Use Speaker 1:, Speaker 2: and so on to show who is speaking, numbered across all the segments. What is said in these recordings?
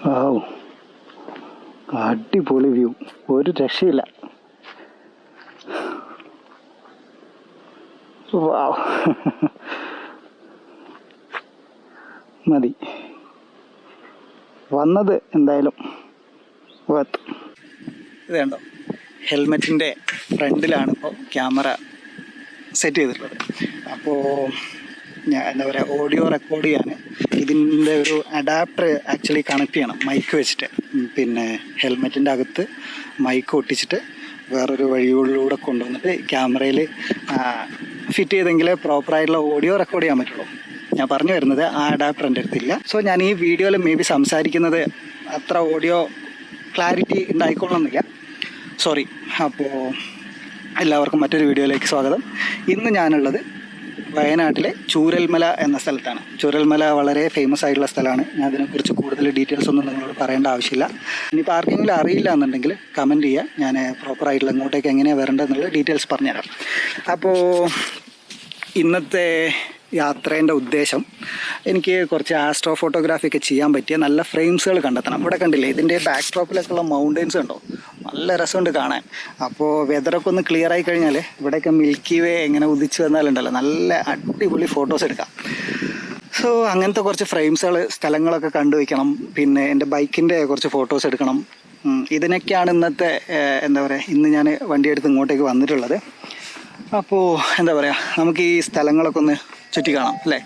Speaker 1: വാവ്, അടിപൊളി വ്യൂ, ഒരു രക്ഷയില്ല. വാവ്, മതി, വന്നത് എന്തായാലും വർത്ത്. ഇത് കണ്ടോ, ഹെൽമെറ്റിൻ്റെ ഫ്രണ്ടിലാണ് ഇപ്പോൾ ക്യാമറ സെറ്റ് ചെയ്തിട്ടുള്ളത്. അപ്പോൾ ഞാൻ എന്താ പറയുക, ഓഡിയോ റെക്കോർഡ് ചെയ്യാൻ ഇതിൻ്റെ ഒരു അഡാപ്റ്റർ ആക്ച്വലി കണക്ട് ചെയ്യണം മൈക്ക് വെച്ചിട്ട്. പിന്നെ ഹെൽമെറ്റിൻ്റെ അകത്ത് മൈക്ക് ഒട്ടിച്ചിട്ട് വേറൊരു വഴികളിലൂടെ കൊണ്ടുവന്നിട്ട് ക്യാമറയിൽ ഫിറ്റ് ചെയ്തെങ്കിലേ പ്രോപ്പറായിട്ടുള്ള ഓഡിയോ റെക്കോർഡ് ചെയ്യാൻ പറ്റുള്ളൂ. ഞാൻ പറഞ്ഞു വരുന്നത് ആ അഡാപ്റ്റർ എൻ്റെ അടുത്തില്ല. സോ ഞാൻ ഈ വീഡിയോയിൽ മേ ബി സംസാരിക്കുന്നത് അത്ര ഓഡിയോ ക്ലാരിറ്റി ഉണ്ടായിക്കൊള്ളുന്നില്ല, സോറി. അപ്പോൾ എല്ലാവർക്കും മറ്റൊരു വീഡിയോയിലേക്ക് സ്വാഗതം. ഇന്ന് ഞാനുള്ളത് വയനാട്ടിലെ ചൂരൽമല എന്ന സ്ഥലത്താണ്. ചൂരൽമല വളരെ ഫേമസ് ആയിട്ടുള്ള സ്ഥലമാണ്. ഞാൻ അതിനെക്കുറിച്ച് കൂടുതൽ ഡീറ്റെയിൽസ് ഒന്നും നിങ്ങളോട് പറയേണ്ട ആവശ്യമില്ല. ഇനിയിപ്പോൾ ആർക്കെങ്കിലും അറിയില്ല എന്നുണ്ടെങ്കിൽ കമൻറ്റ് ചെയ്യുക, ഞാൻ പ്രോപ്പറായിട്ടുള്ള ഇങ്ങോട്ടേക്ക് എങ്ങനെയാണ് വരേണ്ടതെന്നുള്ള ഡീറ്റെയിൽസ് പറഞ്ഞുതരാം. അപ്പോൾ ഇന്നത്തെ യാത്രേൻ്റെ ഉദ്ദേശം, എനിക്ക് കുറച്ച് ആസ്ട്രോ ഫോട്ടോഗ്രാഫി ഒക്കെ ചെയ്യാൻ പറ്റിയ നല്ല ഫ്രെയിംസുകൾ കണ്ടെത്തണം. ഇവിടെ കണ്ടില്ലേ, ഇതിൻ്റെ ബാക്ക് ഡ്രോപ്പിലൊക്കെ ഉള്ള മൗണ്ടൻസ് കണ്ടോ, നല്ല രസമുണ്ട് കാണാൻ. അപ്പോൾ വെതറൊക്കെ ഒന്ന് ക്ലിയർ ആയി കഴിഞ്ഞാൽ ഇവിടെയൊക്കെ മിൽക്കി വേ എങ്ങനെ ഉദിച്ചു വന്നാലുണ്ടല്ലോ, നല്ല അടിപൊളി ഫോട്ടോസ് എടുക്കാം. സോ അങ്ങനത്തെ കുറച്ച് ഫ്രെയിംസുകൾ, സ്ഥലങ്ങളൊക്കെ കണ്ടുവയ്ക്കണം. പിന്നെ എൻ്റെ ബൈക്കിൻ്റെ കുറച്ച് ഫോട്ടോസ് എടുക്കണം. ഇതിനൊക്കെയാണ് ഇന്നത്തെ എന്താ പറയുക, ഇന്ന് ഞാൻ വണ്ടിയെടുത്ത് ഇങ്ങോട്ടേക്ക് വന്നിട്ടുള്ളത്. അപ്പോൾ എന്താ പറയുക, നമുക്ക് ഈ സ്ഥലങ്ങളൊക്കെ ഒന്ന് ചുറ്റി കാണാം അല്ലേ.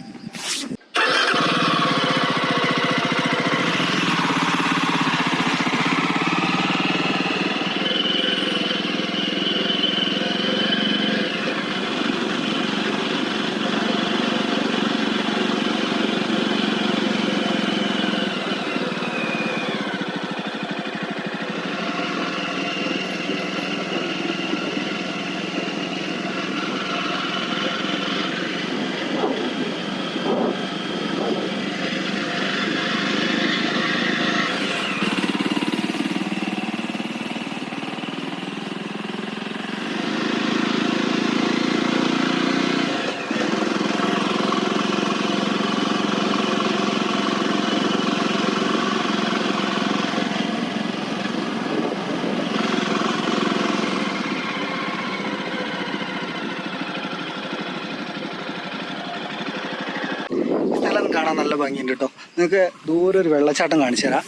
Speaker 1: കാണാൻ നല്ല ഭംഗിയുണ്ട് കേട്ടോ. നിങ്ങൾക്ക് ദൂരെ ഒരു വെള്ളച്ചാട്ടം കാണിച്ചു തരാം.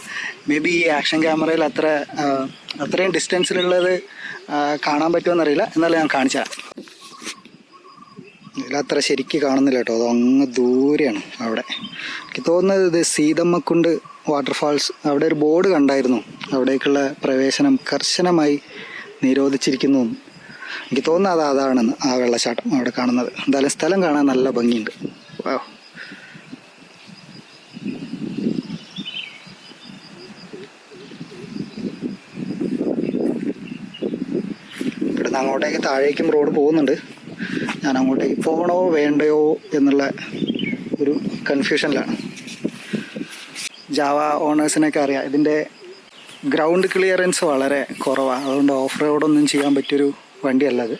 Speaker 1: മേ ബി ഈ ആക്ഷൻ ക്യാമറയിൽ അത്രയും ഡിസ്റ്റൻസിലുള്ളത് കാണാൻ പറ്റുമെന്നറിയില്ല, എന്നാലും ഞാൻ കാണിച്ചു തരാം. ഇതിലത്ര ശരിക്കും കാണുന്നില്ല കേട്ടോ, അത് അങ്ങ് ദൂരെയാണ്. അവിടെ എനിക്ക് തോന്നുന്നത് ഇത് സീതമ്മക്കുണ്ട് വാട്ടർഫാൾസ്. അവിടെ ഒരു ബോർഡ് കണ്ടായിരുന്നു, അവിടേക്കുള്ള പ്രവേശനം കർശനമായി നിരോധിച്ചിരിക്കുന്നു. എനിക്ക് തോന്നുന്നത് അതാണെന്ന്, ആ വെള്ളച്ചാട്ടം അവിടെ കാണുന്നത്. എന്തായാലും സ്ഥലം കാണാൻ നല്ല ഭംഗിയുണ്ട്. വാ, അങ്ങോട്ടേക്ക് താഴേക്കും റോഡ് പോകുന്നുണ്ട്. ഞാൻ അങ്ങോട്ടേക്ക് പോകണോ വേണ്ടയോ എന്നുള്ള ഒരു കൺഫ്യൂഷനിലാണ്. ജാവ ഓണേഴ്സിനൊക്കെ അറിയാം, ഇതിൻ്റെ ഗ്രൗണ്ട് ക്ലിയറൻസ് വളരെ കുറവാണ്. അതുകൊണ്ട് ഓഫ് റോഡൊന്നും ചെയ്യാൻ പറ്റിയൊരു വണ്ടിയല്ല അത്.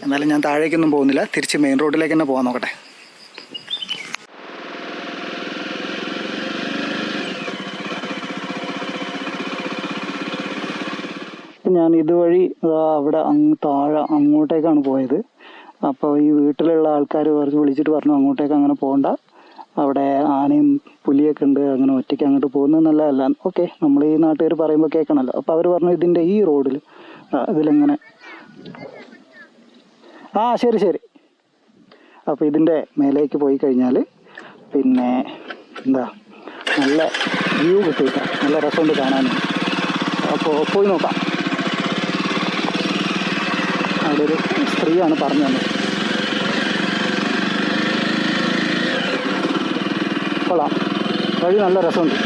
Speaker 1: എന്നാലും ഞാൻ താഴേക്കൊന്നും പോകുന്നില്ല, തിരിച്ച് മെയിൻ റോഡിലേക്ക് തന്നെ പോകാൻ നോക്കട്ടെ. ഞാൻ ഇതുവഴി അവിടെ താഴെ അങ്ങോട്ടേക്കാണ് പോയത്. അപ്പോൾ ഈ വീട്ടിലുള്ള ആൾക്കാർ വിളിച്ചിട്ട് പറഞ്ഞു അങ്ങോട്ടേക്ക് അങ്ങനെ പോകണ്ട, അവിടെ ആനയും പുലിയൊക്കെ ഉണ്ട്, അങ്ങനെ ഒറ്റയ്ക്ക് അങ്ങോട്ട് പോകുന്നത് നല്ലതല്ല. ഓക്കെ, നമ്മൾ ഈ നാട്ടുകാർ പറയുമ്പോൾ കേൾക്കണമല്ലോ. അപ്പോൾ അവർ പറഞ്ഞു ഇതിൻ്റെ ഈ റോഡിൽ ഇതിലെങ്ങനെ, ശരി ശരി. അപ്പോൾ ഇതിൻ്റെ മേലേക്ക് പോയി കഴിഞ്ഞാൽ പിന്നെ എന്താ നല്ല വ്യൂ കിട്ടിയിട്ട, നല്ല രസമുണ്ട് കാണാനും. അപ്പോൾ പോയി നോക്കാം. അവിടെ ഒരു സ്ത്രീയാണ് പറഞ്ഞു തന്നത്. കൊള്ളാം, വഴി നല്ല രസമുണ്ട്.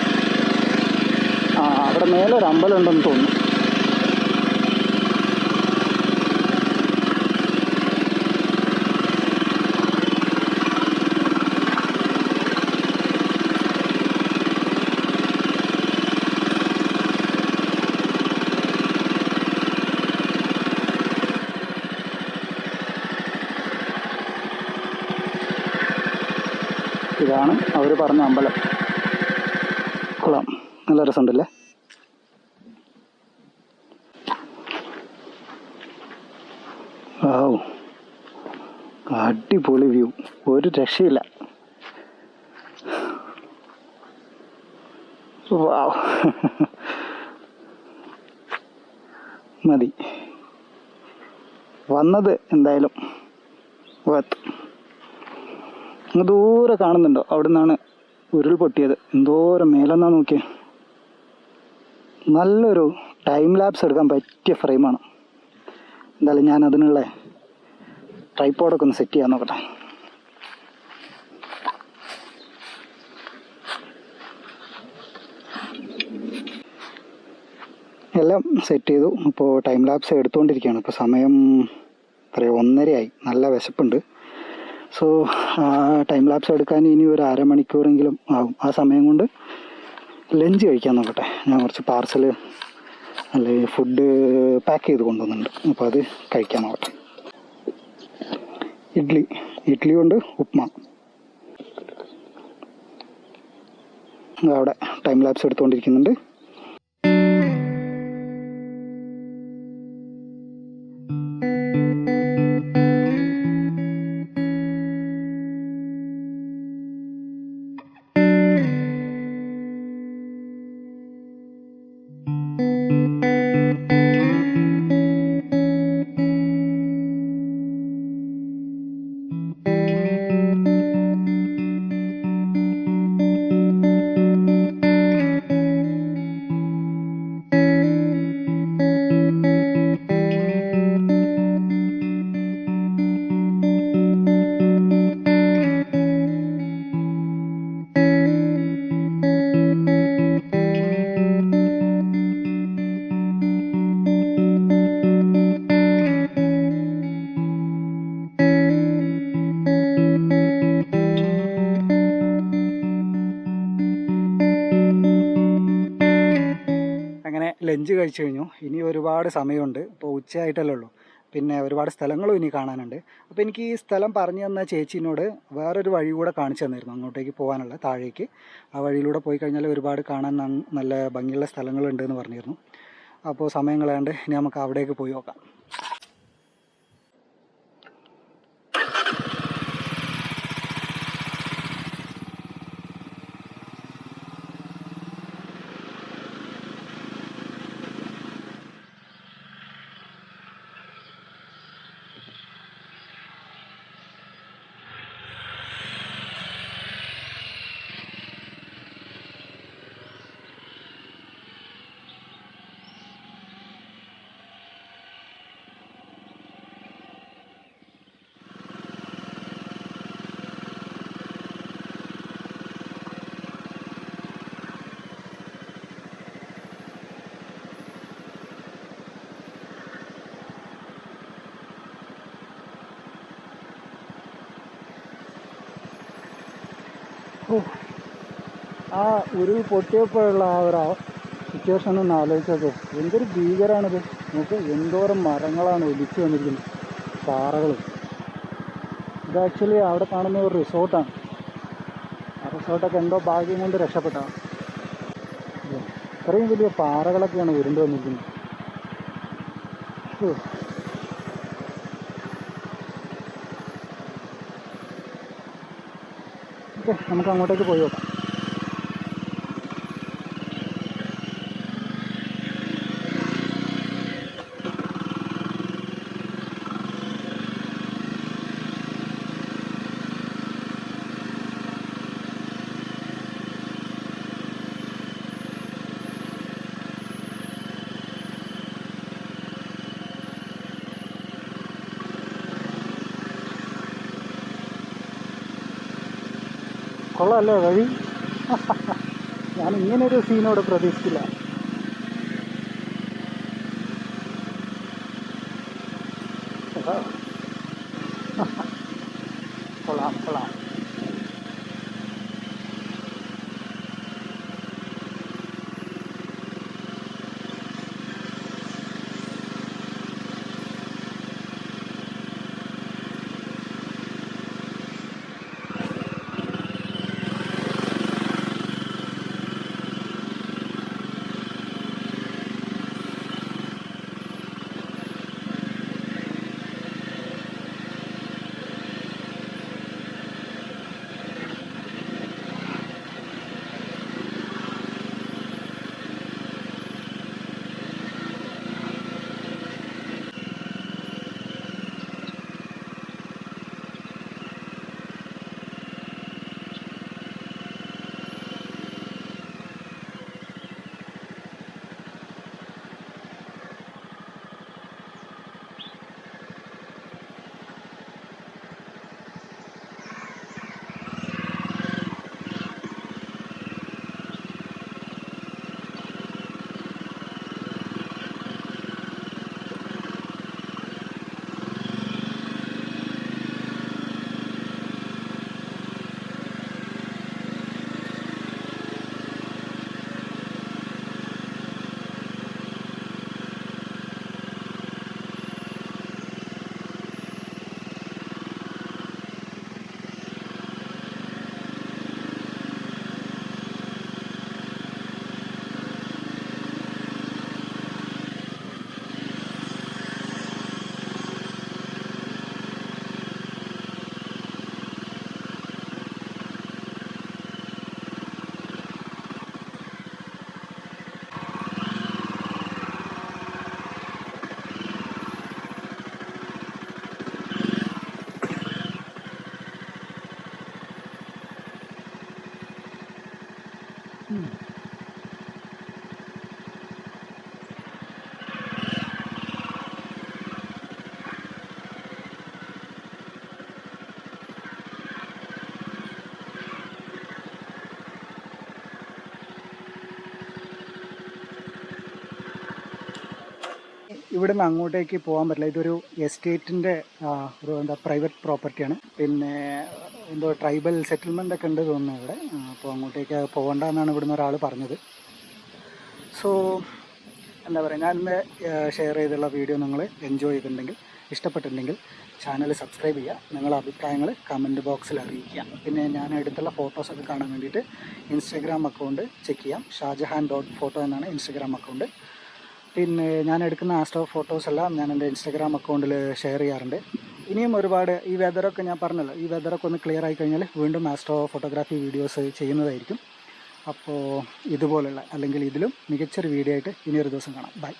Speaker 1: അവിടെ മേലെ ഒരു അമ്പലം ഉണ്ടെന്ന് തോന്നുന്നു. ഇതാണ് അവർ പറഞ്ഞ അമ്പലം. കൊള്ളാം, നല്ല രസമുണ്ടല്ലേ? ആവൂ, അടിപൊളി വ്യൂ, ഒരു രക്ഷയില്ല. വാവ്, മതി. വന്നത് എന്തായാലും അങ്ങ് ദൂരെ കാണുന്നുണ്ടോ? അവിടെ നിന്നാണ് ഉരുൾ പൊട്ടിയത്. എന്തോരം മേലെന്നാ നോക്കിയേ. നല്ലൊരു ടൈം ലാപ്സ് എടുക്കാൻ പറ്റിയ ഫ്രെയിമാണ്. എന്തായാലും ഞാൻ അതിനുള്ള ട്രൈപോഡൊക്കെ ഒന്ന് സെറ്റ് ചെയ്യാൻ നോക്കട്ടെ. എല്ലാം സെറ്റ് ചെയ്തു. ഇപ്പോൾ ടൈം ലാപ്സ് എടുത്തുകൊണ്ടിരിക്കുകയാണ്. ഇപ്പോൾ സമയം 1:30 നല്ല വിശപ്പുണ്ട്. സോ ടൈം ലാപ്സ് എടുക്കാൻ ഇനി ഒരു അരമണിക്കൂറെങ്കിലും ആകും. ആ സമയം കൊണ്ട് ലഞ്ച് കഴിക്കാൻ നോക്കട്ടെ. ഞാൻ കുറച്ച് പാർസൽ അല്ലെങ്കിൽ ഫുഡ് പാക്ക് ചെയ്ത് കൊണ്ടുവന്നിട്ടുണ്ട്. അപ്പോൾ അത് കഴിക്കാൻ നോക്കട്ടെ. ഇഡ്ഡലി കൊണ്ട് ഉപ്മ. അവിടെ ടൈം ലാപ്സ് എടുത്തുകൊണ്ടിരിക്കുന്നുണ്ട്. ലഞ്ച് കഴിച്ചു കഴിഞ്ഞു. ഇനി ഒരുപാട് സമയമുണ്ട്. ഇപ്പോൾ ഉച്ചയായിട്ടല്ലേ ഉള്ളൂ. പിന്നെ ഒരുപാട് സ്ഥലങ്ങളും ഇനി കാണാനുണ്ട്. അപ്പോൾ എനിക്ക് ഈ സ്ഥലം പറഞ്ഞു തന്ന ചേച്ചീനോട് വേറൊരു വഴി കൂടെ കാണിച്ചു തന്നിരുന്നു അങ്ങോട്ടേക്ക് പോകാനുള്ള, താഴേക്ക്. ആ വഴിയിലൂടെ പോയി കഴിഞ്ഞാൽ ഒരുപാട് കാണാൻ നല്ല ഭംഗിയുള്ള സ്ഥലങ്ങളുണ്ട് എന്ന് പറഞ്ഞിരുന്നു. അപ്പോൾ സമയം കളയാണ്ട് ഇനി നമുക്ക് അവിടേക്ക് പോയി നോക്കാം. ആ ഉരുൾ പൊട്ടിയപ്പോഴുള്ള ആ ഒരു സിറ്റുവേഷൻ ഒന്ന് ആലോചിച്ചത്, എന്തൊരു ഭീകരമാണിത്. നമുക്ക് എന്തോരം മരങ്ങളാണ് ഒലിച്ചു വന്നിരിക്കുന്നത്, പാറകൾ. ഇത് ആക്ച്വലി അവിടെ കാണുന്ന ഒരു റിസോർട്ടാണ്. ആ റിസോർട്ടൊക്കെ എന്തോ ഭാഗ്യം കൊണ്ട് രക്ഷപ്പെട്ടാണ്. ഇത്രയും വലിയ പാറകളൊക്കെയാണ് ഉരുണ്ട് വന്നിരിക്കുന്നത്. ഓക്കെ, നമുക്ക് അങ്ങോട്ടേക്ക് പോയി നോക്കാം. കൊള്ളാമല്ലേ വഴി? ഞാൻ ഇങ്ങനൊരു സീനോട് പ്രതീക്ഷിച്ചില്ല. കൊള്ളാം കൊള്ളാം. ഇവിടുന്ന് അങ്ങോട്ടേക്ക് പോകാൻ പറ്റില്ല. ഇതൊരു എസ്റ്റേറ്റിൻ്റെ ഒരു പ്രൈവറ്റ് പ്രോപ്പർട്ടിയാണ്. പിന്നെ എന്തോ ട്രൈബൽ സെറ്റിൽമെൻ്റ് ഒക്കെ ഉണ്ട് തോന്നുന്നു ഇവിടെ. അപ്പോൾ അങ്ങോട്ടേക്ക് പോകണ്ടെന്നാണ് ഇവിടുന്ന് ഒരാൾ പറഞ്ഞത്. സോ എന്താ പറയുക, ഞാനിന്ന് ഷെയർ ചെയ്തുള്ള വീഡിയോ നിങ്ങൾ എൻജോയ് ചെയ്തിട്ടുണ്ടെങ്കിൽ, ഇഷ്ടപ്പെട്ടിട്ടുണ്ടെങ്കിൽ ചാനൽ സബ്സ്ക്രൈബ് ചെയ്യുക. നിങ്ങളുടെ അഭിപ്രായങ്ങൾ കമൻറ്റ് ബോക്സിൽ അറിയിക്കുക. പിന്നെ ഞാൻ എടുത്തുള്ള ഫോട്ടോസൊക്കെ കാണാൻ വേണ്ടിയിട്ട് ഇൻസ്റ്റഗ്രാം അക്കൗണ്ട് ചെക്ക് ചെയ്യാം. ഷാജഹാൻ.ഫോട്ടോ എന്നാണ് ഇൻസ്റ്റഗ്രാം അക്കൗണ്ട്. പിന്നെ ഞാൻ എടുക്കുന്ന ആസ്ട്രോ ഫോട്ടോസ് എല്ലാം ഞാൻ എൻ്റെ ഇൻസ്റ്റഗ്രാം അക്കൗണ്ടിൽ ഷെയർ ചെയ്യാറുണ്ട്. ഇനിയും ഒരുപാട് ഈ വെതറൊക്കെ ഞാൻ പറഞ്ഞല്ലോ, ഈ വെതറൊക്കെ ഒന്ന് ക്ലിയർ ആയി കഴിഞ്ഞാൽ വീണ്ടും ആസ്ട്രോ ഫോട്ടോഗ്രാഫി വീഡിയോസ് ചെയ്യുന്നതായിരിക്കും. അപ്പോൾ ഇതുപോലുള്ള അല്ലെങ്കിൽ ഇതിലും മികച്ചൊരു വീഡിയോ ആയിട്ട് ഇനിയൊരു ദിവസം കാണാം. ബൈ.